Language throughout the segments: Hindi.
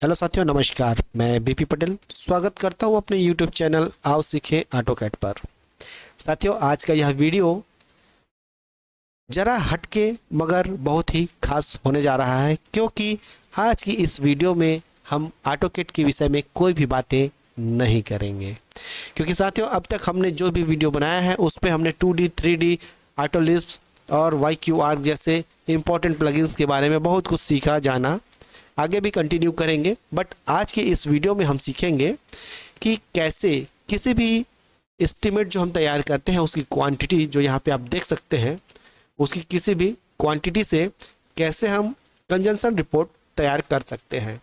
हेलो साथियों, नमस्कार। मैं बीपी पटेल स्वागत करता हूं अपने यूट्यूब चैनल आओ सीखें ऑटोकैड पर। साथियों, आज का यह वीडियो ज़रा हटके मगर बहुत ही खास होने जा रहा है, क्योंकि आज की इस वीडियो में हम ऑटोकैड के विषय में कोई भी बातें नहीं करेंगे। क्योंकि साथियों, अब तक हमने जो भी वीडियो बनाया है उस पर हमने 2D 3D ऑटोलिस्प और YQR जैसे इंपॉर्टेंट प्लगइन्स के बारे में बहुत कुछ सीखा जाना, आगे भी कंटिन्यू करेंगे। बट आज के इस वीडियो में हम सीखेंगे कि कैसे किसी भी एस्टीमेट जो हम तैयार करते हैं उसकी क्वांटिटी जो यहाँ पे आप देख सकते हैं, उसकी किसी भी क्वांटिटी से कैसे हम कंजम्पशन रिपोर्ट तैयार कर सकते हैं।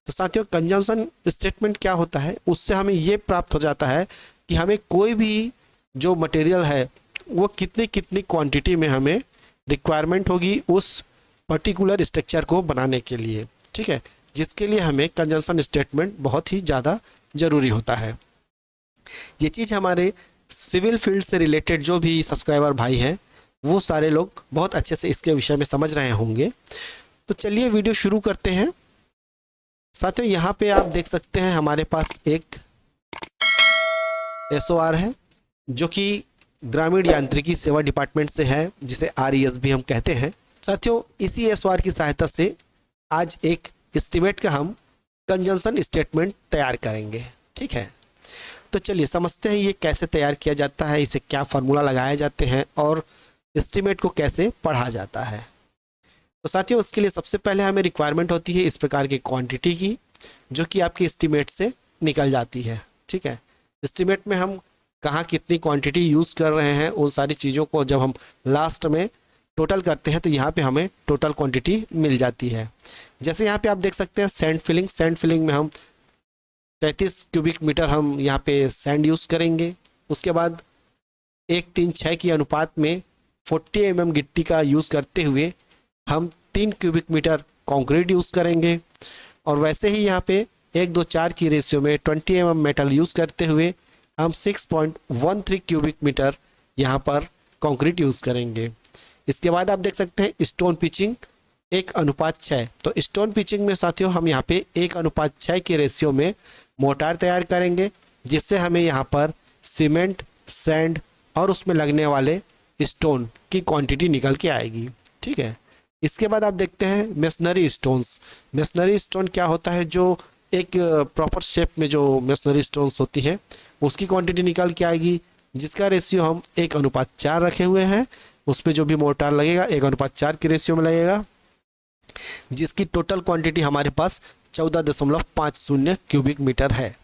तो साथियों, कंजम्पशन स्टेटमेंट क्या होता है, उससे हमें ये प्राप्त हो जाता है कि हमें कोई भी जो मटेरियल है वो कितनी कितनी क्वांटिटी में हमें रिक्वायरमेंट होगी उस पर्टिकुलर स्ट्रक्चर को बनाने के लिए। ठीक है, जिसके लिए हमें कंजम्पशन स्टेटमेंट बहुत ही ज़्यादा ज़रूरी होता है। ये चीज़ हमारे सिविल फील्ड से रिलेटेड जो भी सब्सक्राइबर भाई हैं वो सारे लोग बहुत अच्छे से इसके विषय में समझ रहे होंगे। तो चलिए वीडियो शुरू करते हैं। साथियों, यहाँ पे आप देख सकते हैं हमारे पास एक SOR है जो कि ग्रामीण यांत्रिकी सेवा डिपार्टमेंट से है, जिसे RES भी हम कहते हैं। साथियों, इसी SOR की सहायता से आज एक एस्टीमेट का हम कंजम्पशन स्टेटमेंट तैयार करेंगे। ठीक है, तो चलिए समझते हैं ये कैसे तैयार किया जाता है, इसे क्या फार्मूला लगाए जाते हैं और एस्टीमेट को कैसे पढ़ा जाता है। तो साथियों, उसके लिए सबसे पहले हमें रिक्वायरमेंट होती है इस प्रकार की क्वांटिटी की, जो कि आपकी एस्टीमेट से निकल जाती है। ठीक है, एस्टीमेट में हम कहाँ कितनी क्वांटिटी यूज़ कर रहे हैं उन सारी चीज़ों को जब हम लास्ट में टोटल करते हैं तो यहाँ पे हमें टोटल क्वांटिटी मिल जाती है। जैसे यहाँ पे आप देख सकते हैं सैंड फिलिंग में हम 33 क्यूबिक मीटर हम यहाँ पे सैंड यूज़ करेंगे। उसके बाद 1:3:6 की अनुपात में 40 mm गिट्टी का यूज़ करते हुए हम 3 क्यूबिक मीटर कंक्रीट यूज़ करेंगे। और वैसे ही यहाँ पे 1:2:4 की रेशियो में 20 mm मेटल यूज़ करते हुए हम 6.13 क्यूबिक मीटर यहाँ पर कंक्रीट यूज़ करेंगे। इसके बाद आप देख सकते हैं स्टोन पिचिंग 1:6। तो स्टोन पिचिंग में साथियों हम यहाँ पे 1:6 के रेशियो में मोटार तैयार करेंगे, जिससे हमें यहाँ पर सीमेंट, सैंड और उसमें लगने वाले स्टोन की क्वांटिटी निकल के आएगी। ठीक है, इसके बाद आप देखते हैं मेसनरी स्टोन्स। मेसनरी स्टोन क्या होता है, जो एक प्रॉपर शेप में जो मेसनरी स्टोन्स होती हैं उसकी क्वांटिटी निकल के आएगी, जिसका रेशियो हम 1:4 रखे हुए हैं। उस पर जो भी मोटार लगेगा 1:4 के रेशियो में लगेगा, जिसकी टोटल क्वांटिटी हमारे पास 14.50 क्यूबिक मीटर है,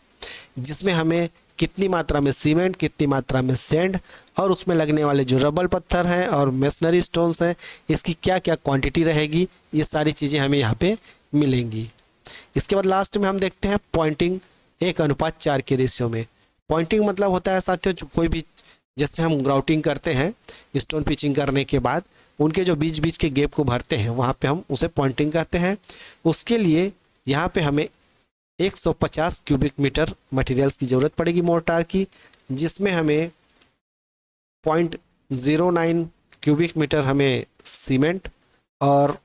जिसमें हमें कितनी मात्रा में सीमेंट, कितनी मात्रा में सैंड और उसमें लगने वाले जो रबल पत्थर हैं और मेसनरी स्टोन्स हैं, इसकी क्या क्या क्वांटिटी रहेगी, ये सारी चीज़ें हमें यहाँ पे मिलेंगी। इसके बाद लास्ट में हम देखते हैं पॉइंटिंग 1:4 के रेशियो में। पॉइंटिंग मतलब होता है साथियों, कोई भी जैसे हम ग्राउटिंग करते हैं स्टोन पिचिंग करने के बाद उनके जो बीच बीच के गैप को भरते हैं वहाँ पे हम उसे पॉइंटिंग कहते हैं। उसके लिए यहाँ पे हमें 150 क्यूबिक मीटर मटेरियल्स की ज़रूरत पड़ेगी मोर्टार की, जिसमें हमें 0.09 क्यूबिक मीटर हमें सीमेंट और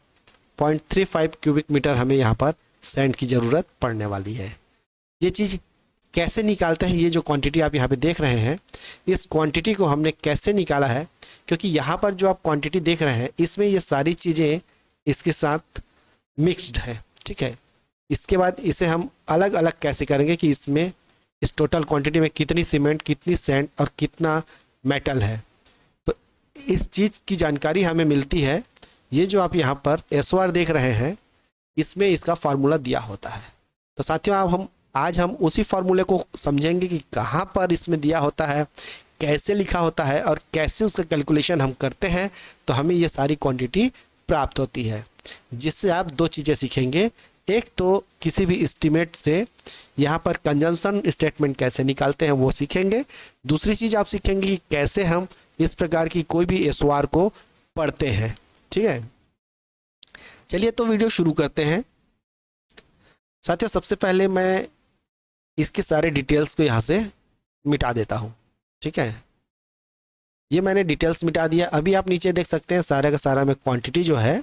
0.35 क्यूबिक मीटर हमें यहाँ पर सैंड की ज़रूरत पड़ने वाली है। ये चीज़ कैसे निकालते हैं, ये जो क्वांटिटी आप यहाँ पे देख रहे हैं, इस क्वांटिटी को हमने कैसे निकाला है, क्योंकि यहाँ पर जो आप क्वांटिटी देख रहे हैं इसमें ये सारी चीज़ें इसके साथ मिक्स्ड है। ठीक है, इसके बाद इसे हम अलग अलग कैसे करेंगे कि इसमें इस टोटल क्वांटिटी में कितनी सीमेंट, कितनी सैंड और कितना मेटल है, तो इस चीज़ की जानकारी हमें मिलती है। ये जो आप यहाँ पर SOR देख रहे हैं इसमें इसका फार्मूला दिया होता है। तो साथियों, अब आज हम उसी फार्मूले को समझेंगे कि कहाँ पर इसमें दिया होता है, कैसे लिखा होता है और कैसे उसका कैलकुलेशन हम करते हैं तो हमें ये सारी क्वांटिटी प्राप्त होती है। जिससे आप दो चीज़ें सीखेंगे, एक तो किसी भी एस्टीमेट से यहाँ पर कंजम्पशन स्टेटमेंट कैसे निकालते हैं वो सीखेंगे। दूसरी चीज़ आप सीखेंगे कि कैसे हम इस प्रकार की कोई भी SOR को पढ़ते हैं। ठीक है, चलिए तो वीडियो शुरू करते हैं। साथियों, सबसे पहले मैं इसके सारे डिटेल्स को यहाँ से मिटा देता हूँ। ठीक है, ये मैंने डिटेल्स मिटा दिया। अभी आप नीचे देख सकते हैं सारा का सारा में क्वांटिटी जो है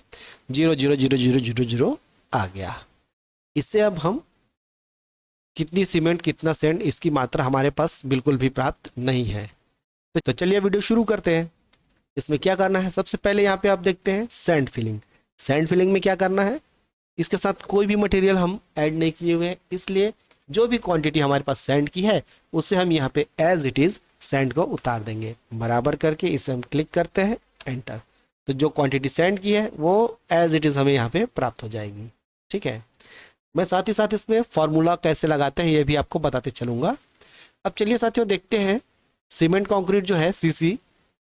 0.00000 आ गया। इससे अब हम कितनी सीमेंट कितना सैंड इसकी मात्रा हमारे पास बिल्कुल भी प्राप्त नहीं है। तो चलिए वीडियो शुरू करते हैं। इसमें क्या करना है, सबसे पहले यहाँ पे आप देखते हैं सैंड फिलिंग। सैंड फिलिंग में क्या करना है, इसके साथ कोई भी मटेरियल हम ऐड नहीं किए हुए हैं, इसलिए जो भी क्वांटिटी हमारे पास सैंड की है उसे हम यहाँ पे एज इट इज़ सैंड को उतार देंगे। बराबर करके इसे हम क्लिक करते हैं, एंटर। तो जो क्वांटिटी सैंड की है वो एज इट इज़ हमें यहाँ पे प्राप्त हो जाएगी। ठीक है, मैं साथ ही साथ इसमें फॉर्मूला कैसे लगाते हैं ये भी आपको बताते चलूँगा। अब चलिए साथियों देखते हैं, सीमेंट कंक्रीट जो है सीसी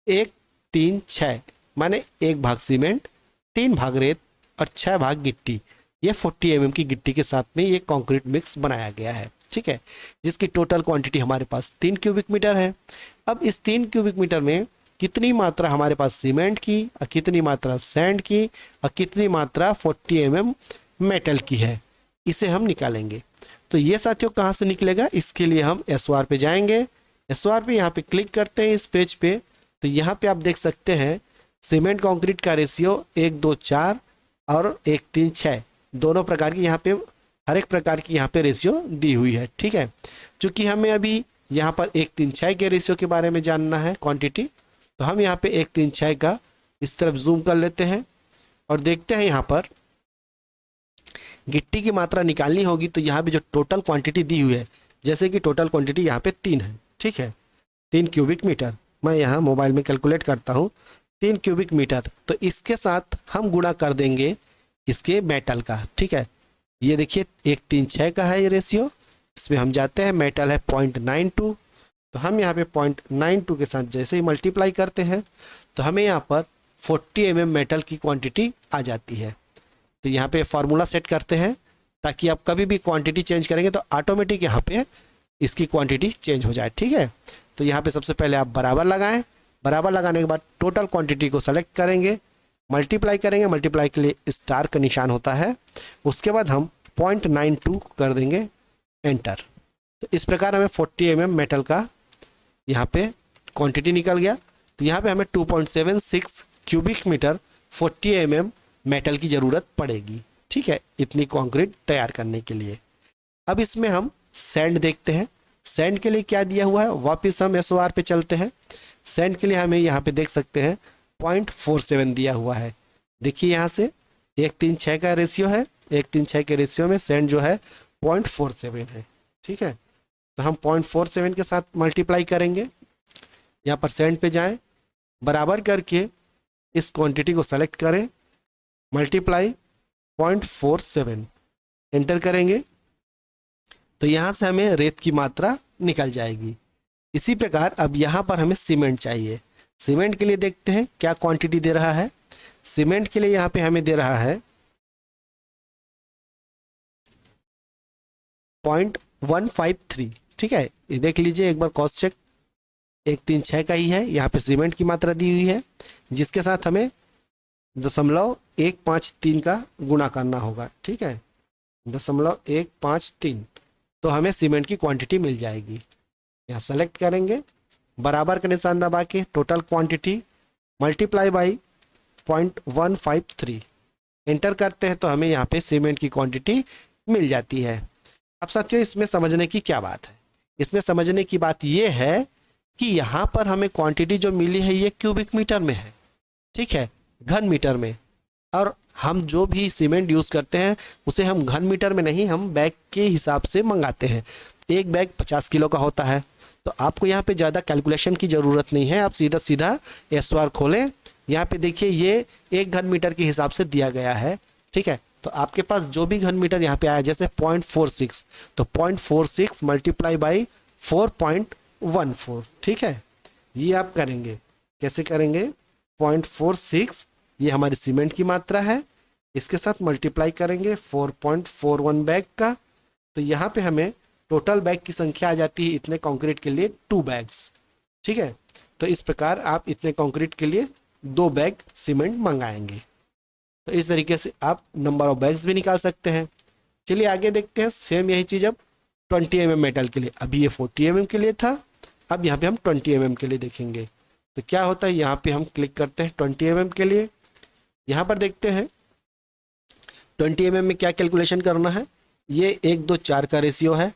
1 3 6 माने 1 भाग सीमेंट, 3 भाग रेत और 6 भाग गिट्टी, ये 40 mm की गिट्टी के साथ में ये कंक्रीट मिक्स बनाया गया है। ठीक है, जिसकी टोटल क्वांटिटी हमारे पास 3 क्यूबिक मीटर है। अब इस 3 क्यूबिक मीटर में कितनी मात्रा हमारे पास सीमेंट की और कितनी मात्रा सैंड की और कितनी मात्रा 40 mm मेटल की है, इसे हम निकालेंगे। तो ये साथियों कहाँ से निकलेगा, इसके लिए हम SOR पे जाएंगे। SOR पे यहाँ पे क्लिक करते हैं इस पेज पे, तो यहाँ पे आप देख सकते हैं सीमेंट कंक्रीट का रेशियो 1 2 4 और 1 3 6 दोनों प्रकार की यहाँ पे हर एक प्रकार की यहाँ पे रेशियो दी हुई है। ठीक है, चूँकि हमें अभी यहाँ पर 1 3 6 के रेशियो के बारे में जानना है क्वांटिटी, तो हम यहाँ पे 1 3 6 का इस तरफ जूम कर लेते हैं और देखते हैं यहाँ पर गिट्टी की मात्रा निकालनी होगी। तो यहाँ भी जो टोटल क्वांटिटी दी हुई है, जैसे कि टोटल क्वांटिटी यहाँ पे 3 है। ठीक है, 3 क्यूबिक मीटर, मैं यहाँ मोबाइल में कैलकुलेट करता हूँ 3 क्यूबिक मीटर। तो इसके साथ हम गुणा कर देंगे इसके मेटल का। ठीक है, ये देखिए 1 3 6 का है ये रेशियो, इसमें हम जाते हैं, मेटल है 0.92, तो हम यहाँ पे 0.92 के साथ जैसे ही मल्टीप्लाई करते हैं तो हमें यहाँ पर 40 mm मेटल की क्वांटिटी आ जाती है। तो यहाँ पे फार्मूला सेट करते हैं ताकि आप कभी भी क्वांटिटी चेंज करेंगे तो ऑटोमेटिक यहाँ पे इसकी क्वांटिटी चेंज हो जाए। ठीक है, तो यहाँ पे सबसे पहले आप बराबर लगाएं, बराबर लगाने के बाद टोटल क्वांटिटी को सेलेक्ट करेंगे, मल्टीप्लाई करेंगे, मल्टीप्लाई के लिए स्टार का निशान होता है, उसके बाद हम 0.92 कर देंगे, एंटर। तो इस प्रकार हमें 40 mm मेटल का यहाँ पे क्वांटिटी निकल गया। तो यहाँ पे हमें 2.76 क्यूबिक मीटर 40 mm मेटल की ज़रूरत पड़ेगी। ठीक है, इतनी कंक्रीट तैयार करने के लिए। अब इसमें हम सैंड देखते हैं, सैंड के लिए क्या दिया हुआ है, वापस हम SOR पे चलते हैं। सैंड के लिए हमें यहाँ पे देख सकते हैं 0.47 दिया हुआ है। देखिए यहाँ से 1 3 6 का रेशियो है, 1 3 6 के रेशियो में सैंड जो है 0.47 है। ठीक है, तो हम 0.47 के साथ मल्टीप्लाई करेंगे, यहाँ पर सैंड पे जाएं, बराबर करके इस क्वांटिटी को सेलेक्ट करें, मल्टीप्लाई 0.47 एंटर करेंगे, तो यहाँ से हमें रेत की मात्रा निकल जाएगी। इसी प्रकार अब यहाँ पर हमें सीमेंट चाहिए। सीमेंट के लिए देखते हैं क्या क्वांटिटी दे रहा है। सीमेंट के लिए यहाँ पे हमें दे रहा है 0.153। ठीक है, ये देख लीजिए एक बार क्रॉस चेक, 1 3 6 का ही है, यहाँ पे सीमेंट की मात्रा दी हुई है, जिसके साथ हमें 0.153 का गुणा करना होगा। ठीक है, 0.153, तो हमें सीमेंट की क्वांटिटी मिल जाएगी। यहाँ सेलेक्ट करेंगे, बराबर का निशान दबा के total quantity multiply by 0.153 enter करते हैं, तो हमें यहाँ पे सीमेंट की क्वांटिटी मिल जाती है। अब साथियों इसमें समझने की क्या बात है, इसमें समझने की बात ये है कि यहाँ पर हमें क्वांटिटी जो मिली है ये क्यूबिक मीटर में है। ठीक है, घन मीटर में, और हम जो भी सीमेंट यूज़ करते हैं उसे हम घन मीटर में नहीं, हम बैग के हिसाब से मंगाते हैं। एक बैग 50 किलो का होता है, तो आपको यहाँ पे ज़्यादा कैलकुलेशन की ज़रूरत नहीं है, आप सीधा सीधा SOR खोलें, यहाँ पे देखिए ये 1 घन मीटर के हिसाब से दिया गया है। ठीक है, तो आपके पास जो भी घन मीटर यहाँ पे आया, जैसे 0.46, तो 0.46 मल्टीप्लाई बाई 4.14। ठीक है, ये आप करेंगे, कैसे करेंगे, 0.46 ये हमारी सीमेंट की मात्रा है, इसके साथ मल्टीप्लाई करेंगे 4.41 बैग का, तो यहाँ पे हमें टोटल बैग की संख्या आ जाती है इतने कंक्रीट के लिए 2 बैग्स। ठीक है, तो इस प्रकार आप इतने कंक्रीट के लिए 2 बैग सीमेंट मंगाएंगे। तो इस तरीके से आप नंबर ऑफ बैग्स भी निकाल सकते हैं। चलिए आगे देखते हैं, सेम यही चीज़ अब 20 mm मेटल के लिए, अभी ये 40 mm के लिए था, अब यहाँ पे हम 20 mm के लिए देखेंगे। तो क्या होता है, यहाँ पे हम क्लिक करते हैं 20 mm के लिए, यहाँ पर देखते हैं 20 mm में क्या कैलकुलेशन करना है। ये 1:2:4 का रेशियो है,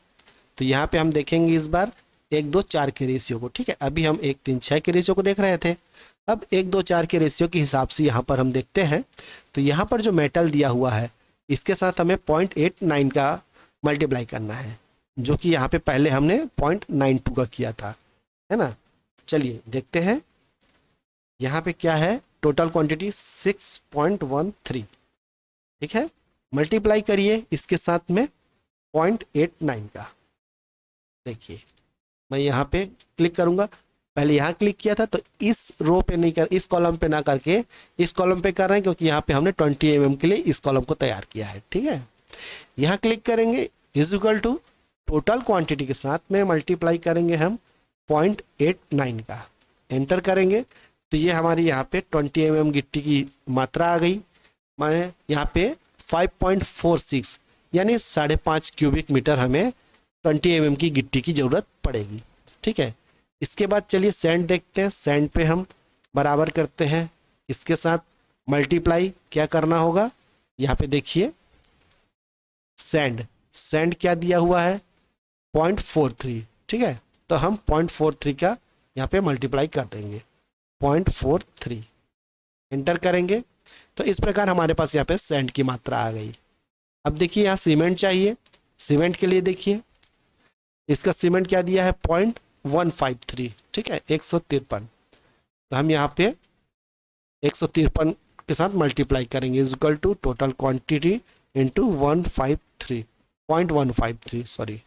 तो यहाँ पे हम देखेंगे इस बार 1:2:4 के रेशियो को। ठीक है, अभी हम 1:3:6 के रेशियो को देख रहे थे, अब 1:2:4 के रेशियो के हिसाब से यहाँ पर हम देखते हैं। तो यहाँ पर जो मेटल दिया हुआ है इसके साथ हमें 0.89 का मल्टीप्लाई करना है, जो कि यहाँ पे पहले हमने 0.92 का किया था, है ना। चलिए देखते हैं यहाँ पे क्या है। टोटल क्वांटिटी 6.13, ठीक है। मल्टीप्लाई करिए इसके साथ में 0.89 का। देखिए मैं यहाँ पे क्लिक करूँगा, पहले यहाँ क्लिक किया था तो इस रो पे नहीं कर, इस कॉलम पे ना करके इस कॉलम पे कर रहे हैं, क्योंकि यहाँ पे हमने 20 mm के लिए इस कॉलम को तैयार किया है। ठीक है, यहाँ क्लिक करेंगे is equal to total quantity के साथ में मल्टीप्लाई करेंगे हम 0.89 का, एंटर करेंगे तो ये हमारी यहाँ पे 20 mm गिट्टी की मात्रा आ गई। माने यहाँ पे 5.46 यानी 5.5 क्यूबिक मीटर हमें 20 mm की गिट्टी की ज़रूरत पड़ेगी। ठीक है, इसके बाद चलिए सैंड देखते हैं। सैंड पे हम बराबर करते हैं इसके साथ मल्टीप्लाई, क्या करना होगा यहाँ पे देखिए, सैंड क्या दिया हुआ है 0.43। ठीक है, तो हम 0.43 का यहाँ पे मल्टीप्लाई कर देंगे 0.43, एंटर करेंगे तो इस प्रकार हमारे पास यहाँ पे सैंड की मात्रा आ गई। अब देखिए यहाँ सीमेंट चाहिए, सीमेंट के लिए देखिए इसका सीमेंट क्या दिया है 0.153। ठीक है, 153, तो हम यहाँ पे 153 के साथ मल्टीप्लाई करेंगे is equal to total quantity into 0.153 sorry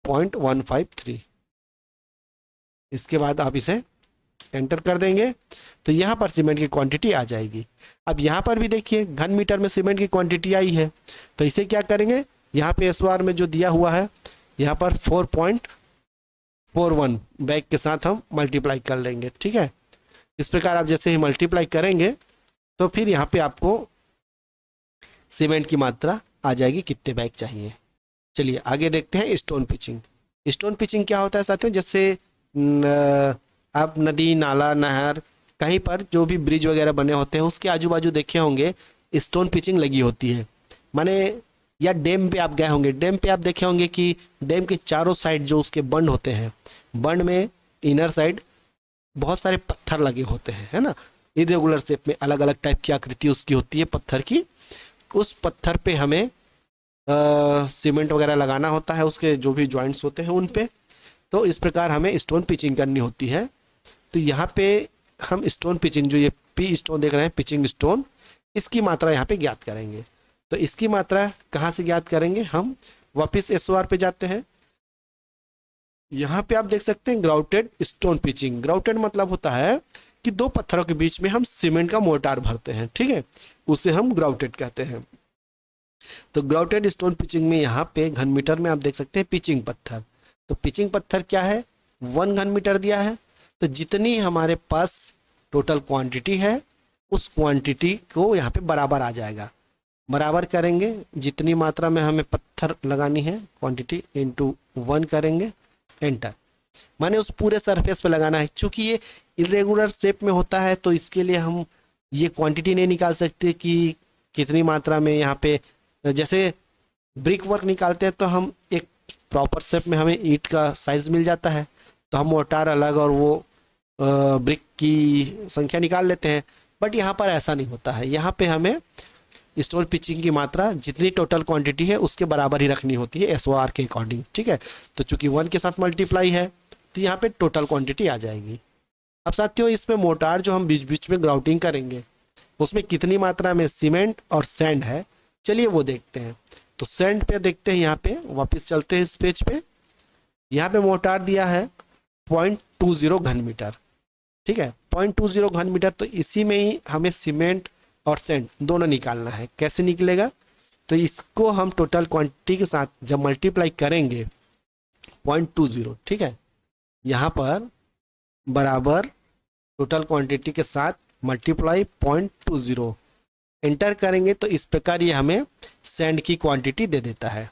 0.153। इसके बाद आप इसे एंटर कर देंगे तो यहाँ पर सीमेंट की क्वांटिटी आ जाएगी। अब यहाँ पर भी देखिए घन मीटर में सीमेंट की क्वांटिटी आई है, तो इसे क्या करेंगे, यहाँ पे SOR में जो दिया हुआ है यहाँ पर 4.41 बैग के साथ हम मल्टीप्लाई कर लेंगे। ठीक है, इस प्रकार आप जैसे ही मल्टीप्लाई करेंगे तो फिर यहाँ पे आपको सीमेंट की मात्रा आ जाएगी कितने बैग चाहिए। चलिए आगे देखते हैं स्टोन पिचिंग। स्टोन पिचिंग क्या होता है साथियों, जैसे आप नदी नाला नहर कहीं पर जो भी ब्रिज वगैरह बने होते हैं उसके आजू बाजू देखे होंगे स्टोन पिचिंग लगी होती है। माने या डैम पे आप गए होंगे, डैम पे आप देखे होंगे कि डैम के चारों साइड जो उसके बंड होते हैं, बंड में इनर साइड बहुत सारे पत्थर लगे होते हैं, है ना, इरेगुलर शेप में अलग अलग टाइप की आकृति उसकी होती है पत्थर की। उस पत्थर पे हमें सीमेंट वगैरह लगाना होता है, उसके जो भी जॉइंट्स होते हैं उन पे। तो इस प्रकार हमें स्टोन पिचिंग करनी होती है। तो यहाँ पे हम स्टोन पिचिंग, जो ये पी स्टोन देख रहे हैं पिचिंग स्टोन, इसकी मात्रा यहाँ पे ज्ञात करेंगे। तो इसकी मात्रा कहाँ से ज्ञात करेंगे, हम वापस SOR पे जाते हैं। यहाँ पे आप देख सकते हैं ग्राउटेड स्टोन पिचिंग। ग्राउटेड मतलब होता है कि दो पत्थरों के बीच में हम सीमेंट का मोर्टार भरते हैं। ठीक है, उसे हम ग्राउटेड कहते हैं। तो ग्राउटेड स्टोन पिचिंग में यहाँ पे घन मीटर में आप देख सकते हैं पिचिंग पत्थर। तो पिचिंग पत्थर क्या है, 1 घन मीटर दिया है। तो जितनी हमारे पास टोटल क्वांटिटी है उस क्वांटिटी को यहाँ पे बराबर आ जाएगा। बराबर करेंगे जितनी मात्रा में हमें पत्थर लगानी है क्वांटिटी इंटू 1 करेंगे, एंटर। माने उस पूरे सरफेस पे लगाना है। चूँकि ये इरेगुलर शेप में होता है तो इसके लिए हम ये क्वांटिटी नहीं निकाल सकते कि कितनी मात्रा में यहाँ पे, जैसे ब्रिक वर्क निकालते हैं तो हम एक प्रॉपर शेप में हमें ईंट का साइज़ मिल जाता है, तो हम मोटार अलग और वो ब्रिक की संख्या निकाल लेते हैं। बट यहाँ पर ऐसा नहीं होता है, यहाँ पे हमें स्टोन पिचिंग की मात्रा जितनी टोटल क्वांटिटी है उसके बराबर ही रखनी होती है SOR के अकॉर्डिंग। ठीक है, तो चूंकि 1 के साथ मल्टीप्लाई है तो यहाँ पे टोटल क्वांटिटी आ जाएगी। अब साथियों इसमें मोटार जो हम बीच बीच में ग्राउटिंग करेंगे उसमें कितनी मात्रा में सीमेंट और सैंड है, चलिए वो देखते हैं। तो सैंड पे देखते हैं, यहाँ पे वापस चलते हैं इस पेज पे। यहाँ पे मोटार दिया है 0.20 घन मीटर। ठीक है, 0.20 घन मीटर। तो इसी में ही हमें सीमेंट और सैंड दोनों निकालना है। कैसे निकलेगा, तो इसको हम टोटल क्वांटिटी के साथ जब मल्टीप्लाई करेंगे 0.20, ठीक है, यहाँ पर बराबर टोटल क्वांटिटी के साथ मल्टीप्लाई 0.20 एंटर करेंगे तो इस प्रकार ये हमें सैंड की क्वांटिटी दे देता है।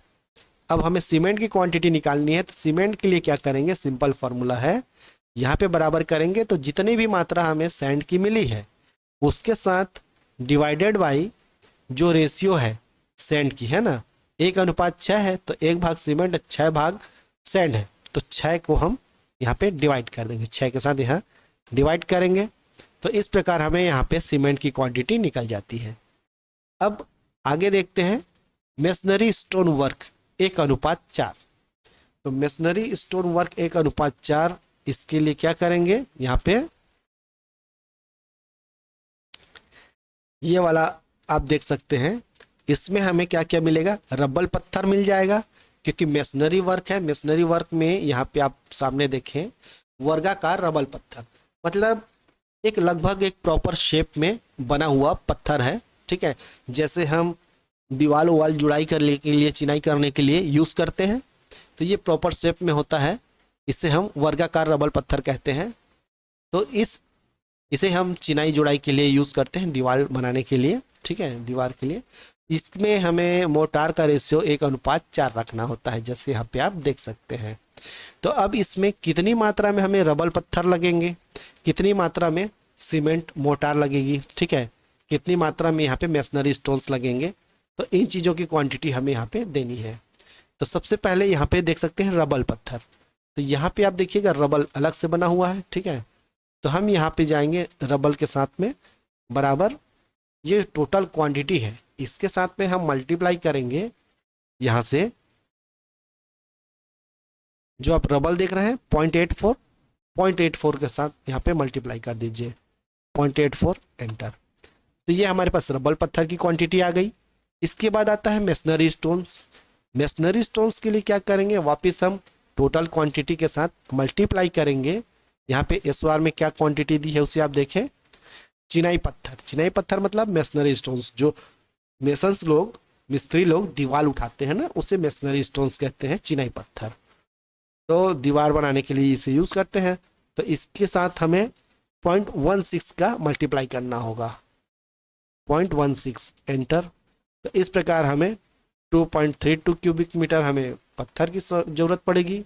अब हमें सीमेंट की क्वांटिटी निकालनी है, तो सीमेंट के लिए क्या करेंगे, सिंपल फार्मूला है, यहाँ पे बराबर करेंगे तो जितनी भी मात्रा हमें सैंड की मिली है उसके साथ डिवाइडेड बाई जो रेशियो है सैंड की, है ना। 1:6 है तो 1 भाग सीमेंट 6 भाग सैंड है, तो 6 को हम यहाँ पे डिवाइड कर देंगे, 6 के साथ यहाँ डिवाइड करेंगे। तो इस प्रकार हमें यहाँ पे सीमेंट की क्वांटिटी निकल जाती है। अब आगे देखते हैं मेसनरी स्टोन वर्क 1:4। तो मेसनरी स्टोन वर्क 1:4, इसके लिए क्या करेंगे, यहाँ पे ये वाला आप देख सकते हैं, इसमें हमें क्या क्या मिलेगा, रब्बल पत्थर मिल जाएगा, क्योंकि मेसनरी वर्क है। मेसनरी वर्क में यहाँ पे आप सामने देखें वर्गाकार रबल पत्थर, मतलब एक लगभग एक प्रॉपर शेप में बना हुआ पत्थर है, ठीक है। जैसे हम दीवार वाल जुड़ाई करने के लिए, चिनाई करने के लिए यूज़ करते हैं, तो ये प्रॉपर शेप में होता है, इसे हम वर्गाकार रबल पत्थर कहते हैं। तो इसे हम चिनाई जुड़ाई के लिए यूज़ करते हैं, दीवार बनाने के लिए, ठीक है, दीवार के लिए। इसमें हमें मोटार का रेशियो 1:4 रखना होता है, जैसे यहाँ पे आप देख सकते हैं। तो अब इसमें कितनी मात्रा में हमें रबल पत्थर लगेंगे, कितनी मात्रा में सीमेंट मोटार लगेगी, ठीक है, कितनी मात्रा में यहाँ पे मेसनरी स्टोन्स लगेंगे, तो इन चीज़ों की क्वांटिटी हमें यहाँ पे देनी है। तो सबसे पहले यहाँ पे देख सकते हैं रबल पत्थर, तो यहाँ पे आप देखिएगा रबल अलग से बना हुआ है, ठीक है। तो हम यहाँ पे जाएंगे रबल के साथ में बराबर ये टोटल क्वांटिटी है, इसके साथ में हम मल्टीप्लाई करेंगे यहाँ से, जो आप रबल देख रहे हैं 0.84 के साथ यहाँ पे मल्टीप्लाई कर दीजिए, 0.84 एंटर। तो ये हमारे पास रबल पत्थर की क्वांटिटी आ गई। इसके बाद आता है मेसनरी स्टोन्स। मेसनरी स्टोन्स के लिए क्या करेंगे, वापस हम टोटल क्वांटिटी के साथ मल्टीप्लाई करेंगे। यहाँ पे SOR में क्या क्वांटिटी दी है उसे आप देखें, चिनाई पत्थर। चिनाई पत्थर मतलब मेसनरी स्टोन्स, जो मेसन्स लोग, मिस्त्री लोग दीवार उठाते हैं ना, उसे मेसनरी स्टोन्स कहते हैं, चिनाई पत्थर। तो दीवार बनाने के लिए इसे यूज़ करते हैं। तो इसके साथ हमें 0.16 का मल्टीप्लाई करना होगा, 0.16 एंटर। तो इस प्रकार हमें 2.32 क्यूबिक मीटर हमें पत्थर की ज़रूरत पड़ेगी।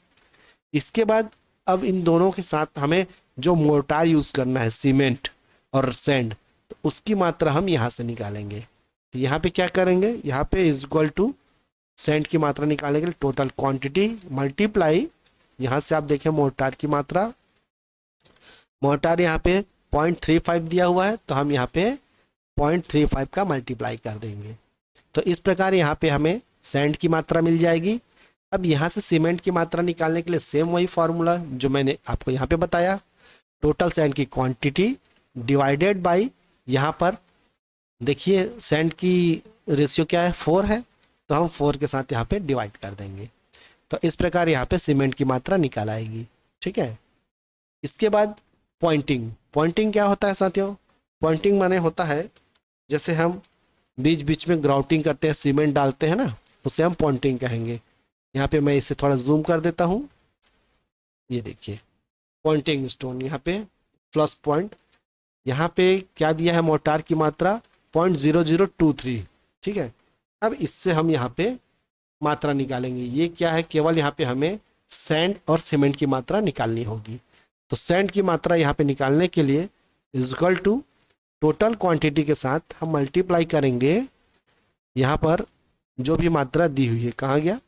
इसके बाद अब इन दोनों के साथ हमें जो मोर्टार यूज़ करना है, सीमेंट और सैंड, तो उसकी मात्रा हम यहाँ से निकालेंगे। तो यहाँ पे क्या करेंगे, यहाँ पे इज इक्वल टू सैंड की मात्रा निकालने के लिए टोटल क्वांटिटी मल्टीप्लाई, यहाँ से आप देखें मोर्टार की मात्रा, मोर्टार यहाँ पे 0.35 दिया हुआ है, तो हम यहाँ पे 0.35 का मल्टीप्लाई कर देंगे। तो इस प्रकार यहाँ पे हमें सैंड की मात्रा मिल जाएगी। अब यहाँ से सीमेंट की मात्रा निकालने के लिए सेम वही फार्मूला जो मैंने आपको यहाँ पे बताया, टोटल सैंड की क्वांटिटी डिवाइडेड बाय, यहाँ पर देखिए सैंड की रेशियो क्या है, 4 है, तो हम 4 के साथ यहाँ पे डिवाइड कर देंगे। तो इस प्रकार यहाँ पे सीमेंट की मात्रा निकाल आएगी, ठीक है। इसके बाद पॉइंटिंग। पॉइंटिंग क्या होता है साथियों, पॉइंटिंग माने होता है जैसे हम बीच बीच में ग्राउटिंग करते हैं, सीमेंट डालते हैं ना, उसे हम पॉइंटिंग कहेंगे। यहाँ पे मैं इसे थोड़ा जूम कर देता हूँ, ये देखिए पॉइंटिंग स्टोन, यहाँ पे प्लस पॉइंट, यहाँ पे क्या दिया है मोर्टार की मात्रा 0.0023, ठीक है। अब इससे हम यहाँ पे मात्रा निकालेंगे, ये क्या है, केवल यहाँ पे हमें सैंड और सीमेंट की मात्रा निकालनी होगी। तो सैंड की मात्रा यहाँ पे निकालने के लिए is equal to total quantity के साथ हम मल्टीप्लाई करेंगे, यहाँ पर जो भी मात्रा दी हुई है, कहाँ गया,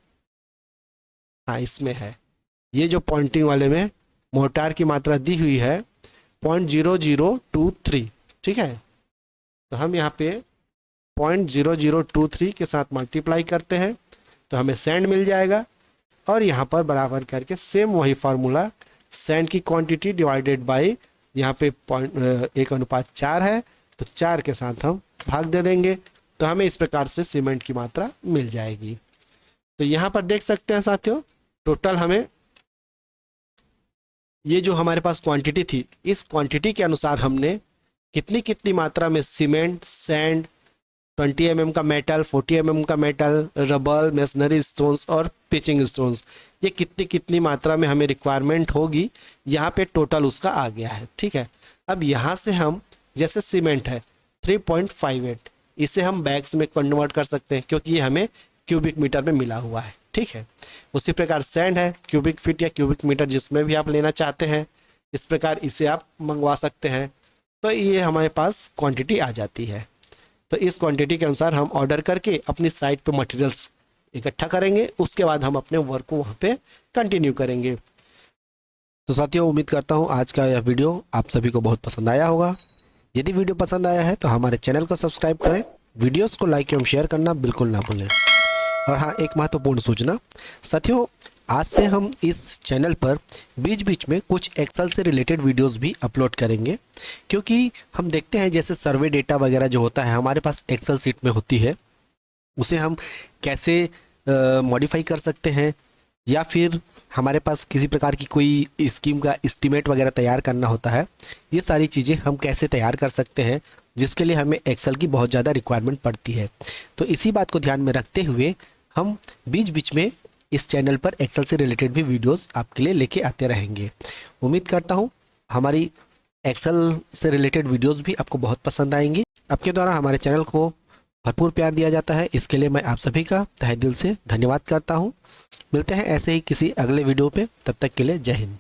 हाँ इसमें है, ये जो पॉइंटिंग वाले में मोर्टार की मात्रा दी हुई है 0.0023, ठीक है। तो हम यहाँ पे 0.0023 के साथ मल्टीप्लाई करते हैं तो हमें सैंड मिल जाएगा, और यहाँ पर बराबर करके सेम वही फार्मूला, सैंड की क्वांटिटी डिवाइडेड बाय, यहाँ पे 1:4 है, तो 4 के साथ हम भाग दे देंगे, तो हमें इस प्रकार से सीमेंट की मात्रा मिल जाएगी। तो यहाँ पर देख सकते हैं साथियों, टोटल हमें ये जो हमारे पास क्वांटिटी थी, इस क्वांटिटी के अनुसार हमने कितनी कितनी मात्रा में सीमेंट, सैंड, 20 mm का मेटल, 40 mm का मेटल, रबल, मेसनरी स्टोन्स और पिचिंग स्टोन्स, ये कितनी कितनी मात्रा में हमें रिक्वायरमेंट होगी, यहाँ पे टोटल उसका आ गया है, ठीक है। अब यहाँ से हम जैसे सीमेंट है 3.58, इसे हम बैग्स में कन्वर्ट कर सकते हैं, क्योंकि ये हमें क्यूबिक मीटर में मिला हुआ है, ठीक है। उसी प्रकार सैंड है क्यूबिक फीट या क्यूबिक मीटर, जिसमें भी आप लेना चाहते हैं, इस प्रकार इसे आप मंगवा सकते हैं। तो ये हमारे पास क्वांटिटी आ जाती है। तो इस क्वांटिटी के अनुसार हम ऑर्डर करके अपनी साइट पे मटेरियल्स इकट्ठा करेंगे, उसके बाद हम अपने वर्क को वहाँ पे कंटिन्यू करेंगे। तो साथियों, उम्मीद करता हूँ आज का यह वीडियो आप सभी को बहुत पसंद आया होगा। यदि वीडियो पसंद आया है तो हमारे चैनल को सब्सक्राइब करें, वीडियोस को लाइक एवं शेयर करना बिल्कुल ना भूलें। और हाँ, एक महत्वपूर्ण सूचना साथियों, आज से हम इस चैनल पर बीच बीच में कुछ एक्सेल से रिलेटेड वीडियोस भी अपलोड करेंगे, क्योंकि हम देखते हैं जैसे सर्वे डेटा वगैरह जो होता है हमारे पास एक्सेल सीट में होती है, उसे हम कैसे मॉडिफाई कर सकते हैं, या फिर हमारे पास किसी प्रकार की कोई स्कीम का एस्टीमेट वगैरह तैयार करना होता है, ये सारी चीज़ें हम कैसे तैयार कर सकते हैं, जिसके लिए हमें एक्सेल की बहुत ज़्यादा रिक्वायरमेंट पड़ती है। तो इसी बात को ध्यान में रखते हुए हम बीच बीच में इस चैनल पर एक्सेल से रिलेटेड भी वीडियोस आपके लिए लेके आते रहेंगे। उम्मीद करता हूँ हमारी एक्सेल से रिलेटेड वीडियोस भी आपको बहुत पसंद आएंगी। आपके द्वारा हमारे चैनल को भरपूर प्यार दिया जाता है, इसके लिए मैं आप सभी का तहे दिल से धन्यवाद करता हूँ। मिलते हैं ऐसे ही किसी अगले वीडियो पे, तब तक के लिए जय हिंद।